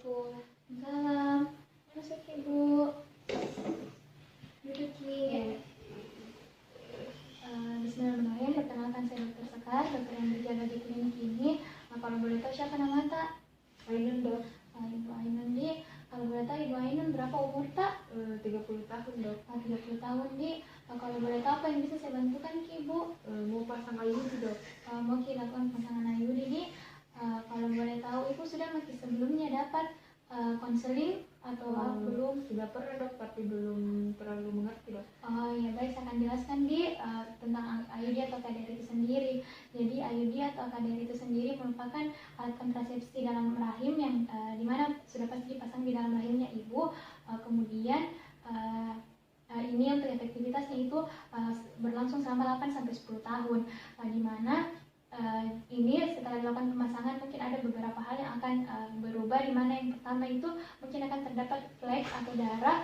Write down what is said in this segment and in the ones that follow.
Assalamualaikum. Salam. Masuk Ibu. Duduk Ki. Bismillahirrahmanirrahim. Perkenalkan saya Dr. Sekar, dokter yang berjaga di klinik ini. Kalau boleh tahu siapa nama tak? Ainun, Dok. Ibu Ainun Di. Kalau boleh tahu Ibu Ainun berapa umur tak? 30 tahun, Dok. 30 tahun Di. Kalau boleh tahu apa yang bisa saya bantukan Ki Ibu? Mau pasang IUD, Dok. Mau Ki lakukan pasangan IUD Di. Kalau boleh tahu Ibu sudah Ki sebelumnya dapat konseling atau belum? Sudah pernah, Dok, tapi belum terlalu mengerti, Dok. Oh ya baik, saya akan jelaskan Di tentang IUD atau KDR itu sendiri. Jadi IUD atau KDR itu sendiri merupakan alat kontrasepsi dalam rahim yang dimana sudah pasti dipasang di dalam rahimnya ibu. Kemudian ini untuk efektivitasnya itu berlangsung selama 8-10 tahun, dimana ini setelah dilakukan pemasangan mungkin ada beberapa hal yang akan berubah, di mana yang pertama itu mungkin akan terdapat flek atau darah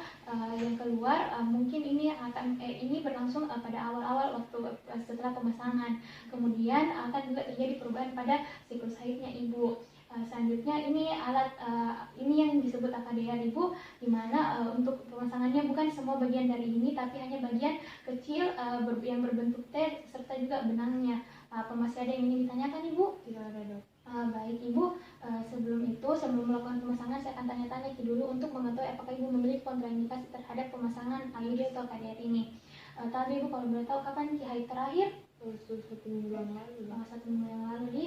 yang keluar. Mungkin ini akan ini berlangsung pada awal-awal waktu setelah pemasangan. Kemudian akan juga terjadi perubahan pada siklus haidnya ibu. Selanjutnya ini alat ini yang disebut AKDR ibu, dimana untuk pemasangannya bukan semua bagian dari ini, tapi hanya bagian kecil yang berbentuk T serta juga benangnya. Masih ada yang ingin ditanyakan ibu? Tidak ada, Dok. Baik ibu, sebelum melakukan pemasangan saya akan tanya-tanya dulu untuk mengetahui apakah ibu memiliki kontraindikasi terhadap pemasangan IUD atau KDR ini. Tapi ibu kalau boleh tahu kapan Ki haid terakhir? 1 minggu yang lalu, Dok. 1 minggu yang lalu Di.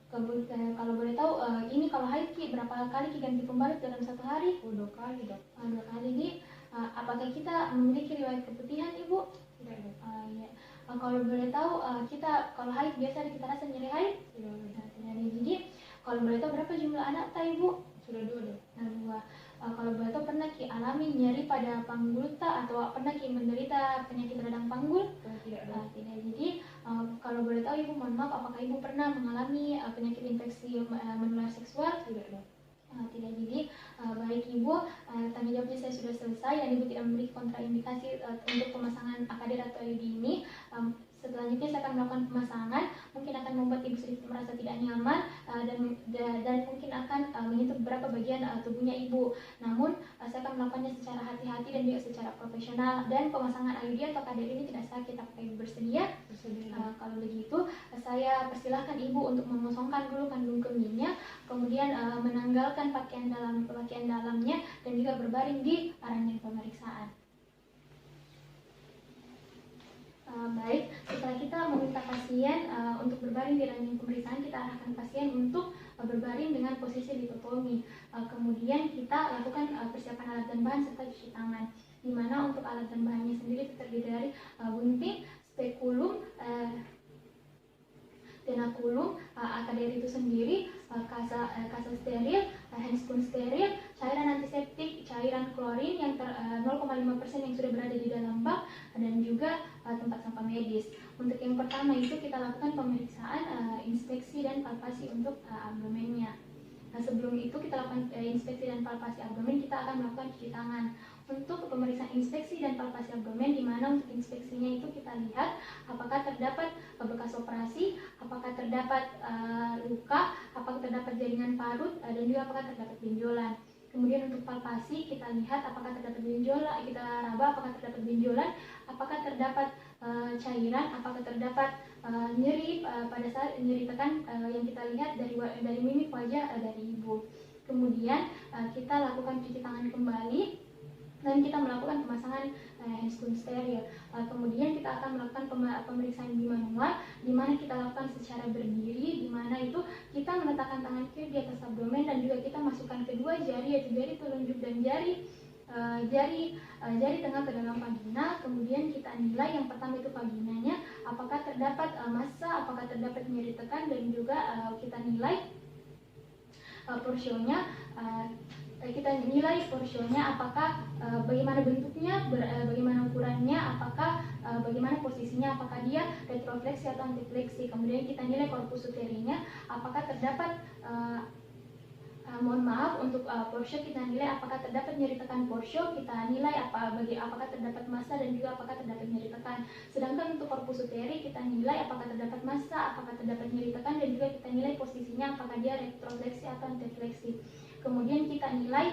Kalau boleh tahu ini kalau haid Ki berapa kali Ki ganti pembalut dalam satu hari? 2 kali, Dok. 2 kali Di. Apakah kita memiliki riwayat keputihan ibu? Tidak, Dok. Ya. Kalau boleh tahu kita kalau haid biasa kita rasa nyeri haid? Tidak ada. Tidak ada. Jadi kalau boleh tahu berapa jumlah anak tak ibu? Sudah 2, Dok. 2. Kalau boleh tahu pernah Ki alami nyeri pada panggul tak, atau pernah Ki menderita penyakit radang panggul? Tidak, Dok. Tidak. Jadi kalau boleh tahu ibu, mohon maaf, apakah ibu pernah mengalami penyakit infeksi menular seksual? Tidak, Dok. Tidak. Jadi baik ibu, tanya jawabnya saya sudah selesai dan ibu tidak memiliki kontraindikasi untuk pemasangan AKDR atau IUD ini. Selanjutnya saya akan melakukan pemasangan, mungkin akan membuat ibu sedikit merasa tidak nyaman dan mungkin akan menyentuh beberapa bagian tubuhnya ibu. Namun saya akan melakukannya secara hati-hati dan juga secara profesional, dan pemasangan IUD atau KDR ini tidak sakit. Apakah ibu bersedia? Bersedia. Kalau begitu saya persilahkan ibu untuk mengosongkan dulu kandung kemihnya, kemudian menanggalkan pakaian dalamnya dan juga berbaring di ranjang pemeriksaan. Baik, setelah kita meminta pasien untuk berbaring di ranjang pemeriksaan, kita arahkan pasien untuk berbaring dengan posisi litotomi. Kemudian kita lakukan persiapan alat dan bahan serta cuci tangan, di mana untuk alat dan bahannya sendiri terdiri dari gunting, spekulum, tenakulum, AKDR itu sendiri, kasa steril, handscoon steril, cairan antiseptik, cairan klorin yang 0,5% yang sudah berada di dalam bak, dan juga tempat sampah medis. Untuk yang pertama itu kita lakukan pemeriksaan inspeksi dan palpasi untuk abdomennya. Sebelum itu kita lakukan inspeksi dan palpasi abdomen, kita akan melakukan cuci tangan. Untuk pemeriksaan inspeksi dan palpasi abdomen, di mana untuk inspeksinya itu kita lihat apakah terdapat bekas operasi, apakah terdapat luka, apakah terdapat jaringan parut, dan juga apakah terdapat benjolan. Kemudian untuk palpasi kita lihat apakah terdapat benjolan, kita raba apakah terdapat benjolan, apakah terdapat cairan, apakah terdapat nyeri pada saat nyeri tekan yang kita lihat dari mimik wajah dari ibu. Kemudian kita lakukan cuci tangan kembali dan kita melakukan pemasangan handscoon steril. Kemudian kita akan melakukan pemeriksaan di manual, di mana kita lakukan secara berdiri, di mana itu kita meletakkan tangan kiri di atas abdomen dan juga kita masukkan kedua jari, yaitu jari telunjuk dan jari tengah ke dalam vagina. Kemudian kita nilai yang pertama itu vaginanya, apakah terdapat massa, apakah terdapat nyeri tekan, dan juga kita nilai porsionya. Kita nilai porsionya, apakah bagaimana bentuknya, bagaimana ukurannya, apakah bagaimana posisinya, apakah dia retrofleksi atau antifleksi. Kemudian kita nilai korpus uterinya, apakah terdapat mohon maaf, untuk porsio kita nilai apakah terdapat nyeri tekan porsio, kita nilai apakah terdapat massa dan juga apakah terdapat nyeri tekan. Sedangkan untuk korpus uteri kita nilai apakah terdapat massa, apakah terdapat nyeri tekan, dan juga kita nilai posisinya apakah dia retrofleksi atau antifleksi. Kemudian kita nilai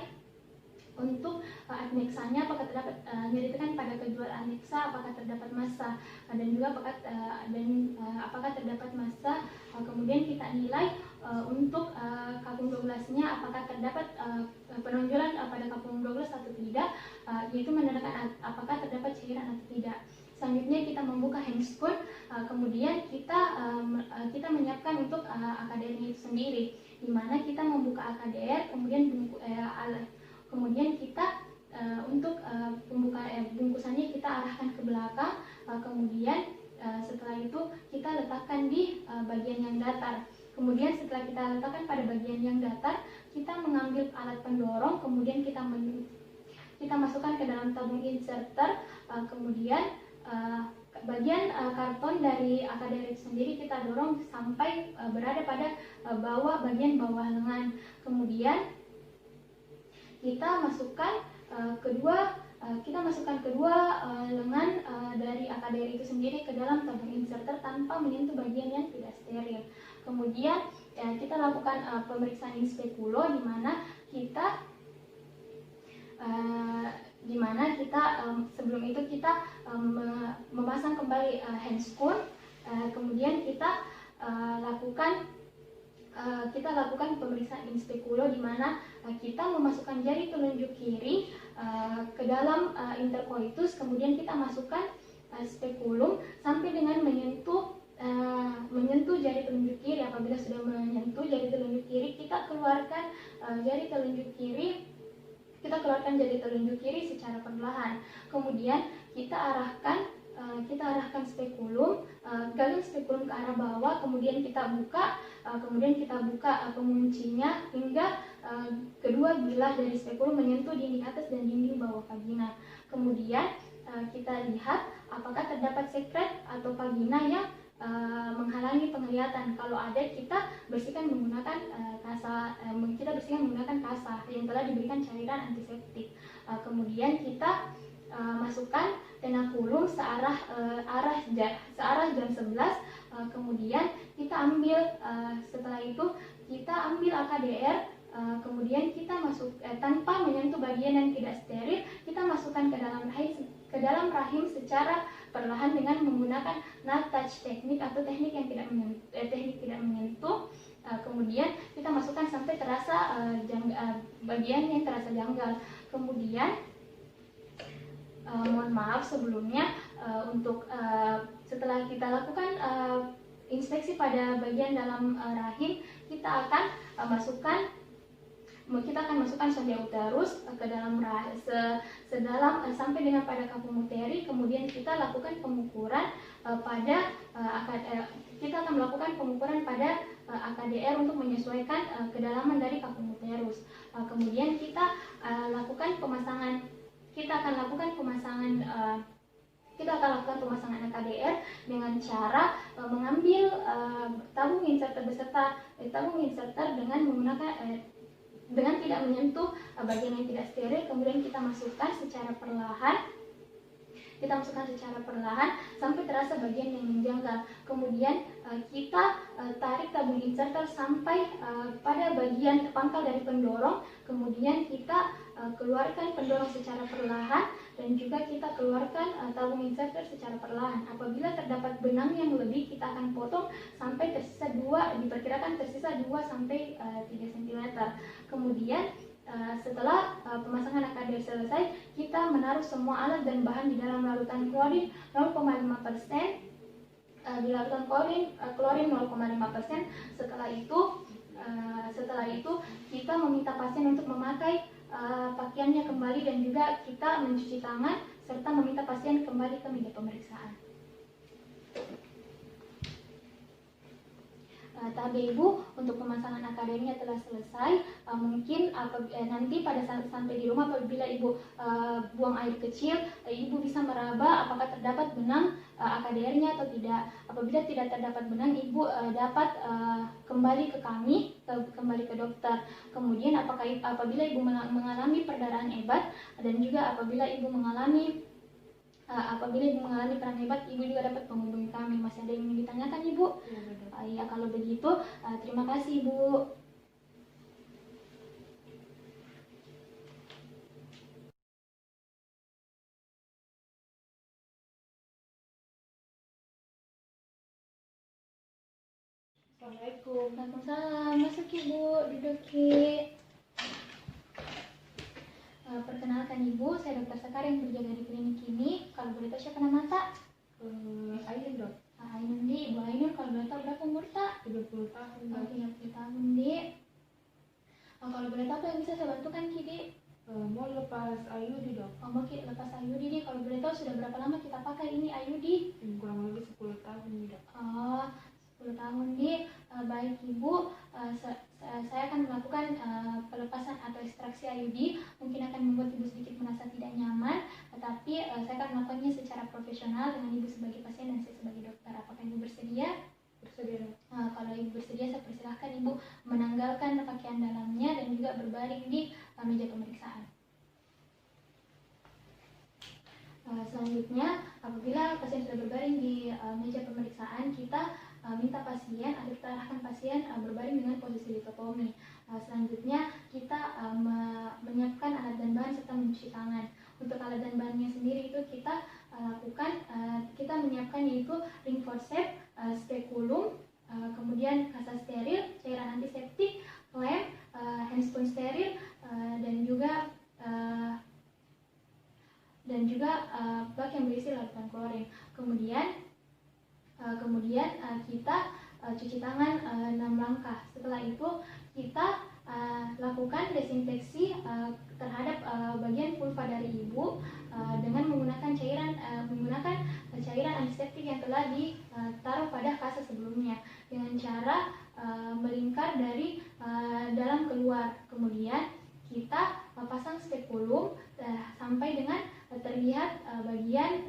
untuk aneksanya apakah terdapat nyeritakan pada kedua aneksa apakah terdapat massa dan juga apakah terdapat massa. Kemudian kita nilai untuk kapung 12-nya apakah terdapat penonjolan pada kapung 12 atau tidak, yaitu menandakan apakah terdapat cairan atau tidak. Selanjutnya kita membuka Hanskun, kemudian kita menyiapkan untuk AKDR-nya itu sendiri, di mana kita membuka AKDR, kemudian kita untuk bungkusannya kita arahkan ke belakang, kemudian setelah itu kita letakkan di bagian yang datar. Kemudian setelah kita letakkan pada bagian yang datar, kita mengambil alat pendorong, kemudian kita masukkan ke dalam tabung inserter, kemudian bagian karton dari AKDR itu sendiri kita dorong sampai berada pada bagian bawah lengan. Kemudian kita masukkan kedua lengan dari AKDR itu sendiri ke dalam tabung inserter tanpa menyentuh bagian yang tidak steril. Kemudian kita lakukan pemeriksaan in speculo, di mana kita sebelum itu kita memasang kembali Hanskun, kemudian kita lakukan pemeriksaan in speculo, di mana kita memasukkan jari telunjuk kiri ke dalam intercoitus, kemudian kita masukkan spekulum sampai dengan menyentuh jari telunjuk kiri. Apabila sudah menyentuh jari telunjuk kiri, kita keluarkan jari telunjuk kiri secara perlahan. Kemudian kita arahkan spekulum, gagang spekulum ke arah bawah, kemudian kita buka penguncinya hingga kedua bilah dari spekulum menyentuh dinding atas dan dinding bawah vagina. Kemudian kita lihat apakah terdapat sekret atau vagina yang menghalangi penglihatan. Kalau ada, kita bersihkan menggunakan kasa yang telah diberikan cairan antiseptik. Kemudian kita masukkan tenakulum searah jam 11. Kemudian kita ambil setelah itu kita ambil AKDR, kemudian kita tanpa menyentuh bagian yang tidak steril, kita masukkan ke dalam rahim secara perlahan dengan menggunakan not touch teknik atau teknik tidak menyentuh. Kemudian kita masukkan sampai terasa bagian yang terasa janggal. Kemudian mohon maaf sebelumnya, setelah kita lakukan inspeksi pada bagian dalam rahim, kita akan masukkan sonde uterus ke dalam sedalam sampai dengan pada kapung uteri. Kemudian kita lakukan pengukuran pada AKDR untuk menyesuaikan kedalaman dari kapung uterus. Kemudian kita akan lakukan pemasangan AKDR dengan cara mengambil tabung inserter dengan tidak menyentuh bagian yang tidak steril. Kemudian kita masukkan secara perlahan sampai terasa bagian yang menjanggal. Kemudian kita tarik tabung inserter sampai pada bagian pangkal dari pendorong. Kemudian kita keluarkan pendorong secara perlahan dan juga kita keluarkan tabung inserter secara perlahan. Apabila terdapat benang yang lebih, kita akan potong sampai diperkirakan tersisa 2 sampai 3 cm. Kemudian setelah pemasangan AKDR selesai, kita menaruh semua alat dan bahan di dalam larutan klorin 0,5%. Di larutan klorin 0,5%. Setelah itu kita meminta pasien untuk memakai pakaiannya kembali dan juga kita mencuci tangan serta meminta pasien kembali ke meja pemeriksaan. Tahap Ibu untuk pemasangan AKDR-nya telah selesai. Mungkin nanti pada saat sampai di rumah, apabila Ibu buang air kecil, Ibu bisa meraba apakah terdapat benang AKDR-nya atau tidak. Apabila tidak terdapat benang, Ibu dapat kembali ke kami, kembali ke dokter. Kemudian apabila Ibu mengalami perdarahan hebat dan juga apabila Ibu mengalami perang hebat, Ibu juga dapat menghubungi kami. Masih ada yang ingin ditanyakan, Ibu? Ya, kalau begitu terima kasih, Ibu. Assalamualaikum. Waalaikumsalam. Masuk Ibu, duduk Ki. Perkenalkan Ibu, saya Dr. Sekar yang berjaga di klinik ini. Kalau boleh tahu siapa nama Tak? Ainun dok. Ainun Di. Ibu Ainun, kalau boleh tahu berapa umur Tak? 30 tahun Oh, dok. 30 tahun Di. Kalau boleh tahu apa yang bisa saya bantukan Ki Di? Mau lepas IUD dok. Mau Ki lepas IUD Di. Kalau boleh tahu sudah berapa lama kita pakai ini IUD? Kurang lebih 10 tahun dok. Oh, 10 tahun Di. Baik Ibu, saya akan melakukan pelepasan atau ekstraksi IUD. Mungkin akan membuat Ibu sedikit merasa tidak nyaman, tetapi saya akan melakukannya secara profesional dengan Ibu sebagai pasien dan saya sebagai dokter. Apakah Ibu bersedia? Bersedia dok. Kalau Ibu bersedia, saya persilahkan Ibu menanggalkan pakaian dalamnya dan juga berbaring di meja pemeriksaan. Selanjutnya, apabila pasien sudah berbaring di meja pemeriksaan, kita minta pasien atau kita arahkan pasien berbaring dengan posisi litotomi. Selanjutnya, kita menyiapkan alat dan bahan serta mencuci tangan. Untuk alat dan bahannya sendiri itu kita lakukan, kita menyiapkan yaitu ring forceps, spekulum, kemudian kasa steril, cairan antiseptik, lem, handscoon steril, dan juga bak yang berisi larutan klorin. Kemudian kita cuci tangan 6 langkah. Setelah itu kita lakukan desinfeksi terhadap bagian vulva dari ibu dengan menggunakan cairan antiseptik yang telah ditaruh pada kasa sebelumnya dengan cara melingkar dari dalam keluar. Kemudian kita pasang spekulum sampai dengan terlihat bagian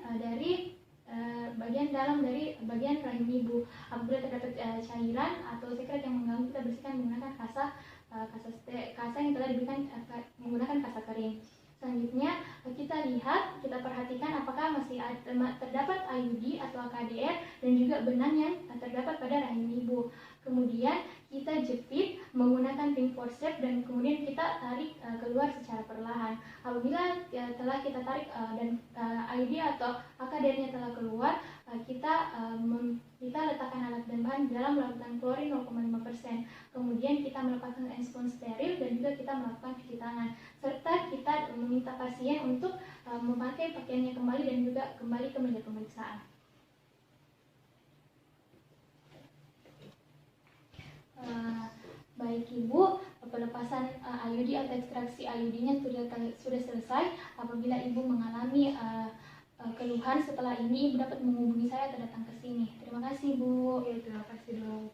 dalam dari bagian rahim ibu. Apabila terdapat cairan atau sekret yang mengganggu, kita bersihkan menggunakan kasa yang telah diberikan menggunakan kasa kering. Selanjutnya kita perhatikan apakah masih terdapat IUD atau KDR dan juga benang yang terdapat pada rahim ibu. Kemudian kita jepit menggunakan ring forceps dan kemudian kita tarik keluar secara perlahan. Apabila telah kita tarik dan IUD atau KDR-nya telah keluar, kita letakkan alat dan bahan dalam larutan klorin 0,5%. Kemudian kita melepaskan handscoon steril dan juga kita melakukan cuci tangan. Serta kita meminta pasien untuk memakai pakaiannya kembali dan juga kembali ke meja pemeriksaan. Baik Ibu, pelepasan IUD atau ekstraksi IUD-nya sudah selesai. Apabila Ibu mengalami keluhan setelah ini, Ibu dapat menghubungi saya atau datang ke sini. Terima kasih Bu. Terima kasih dok.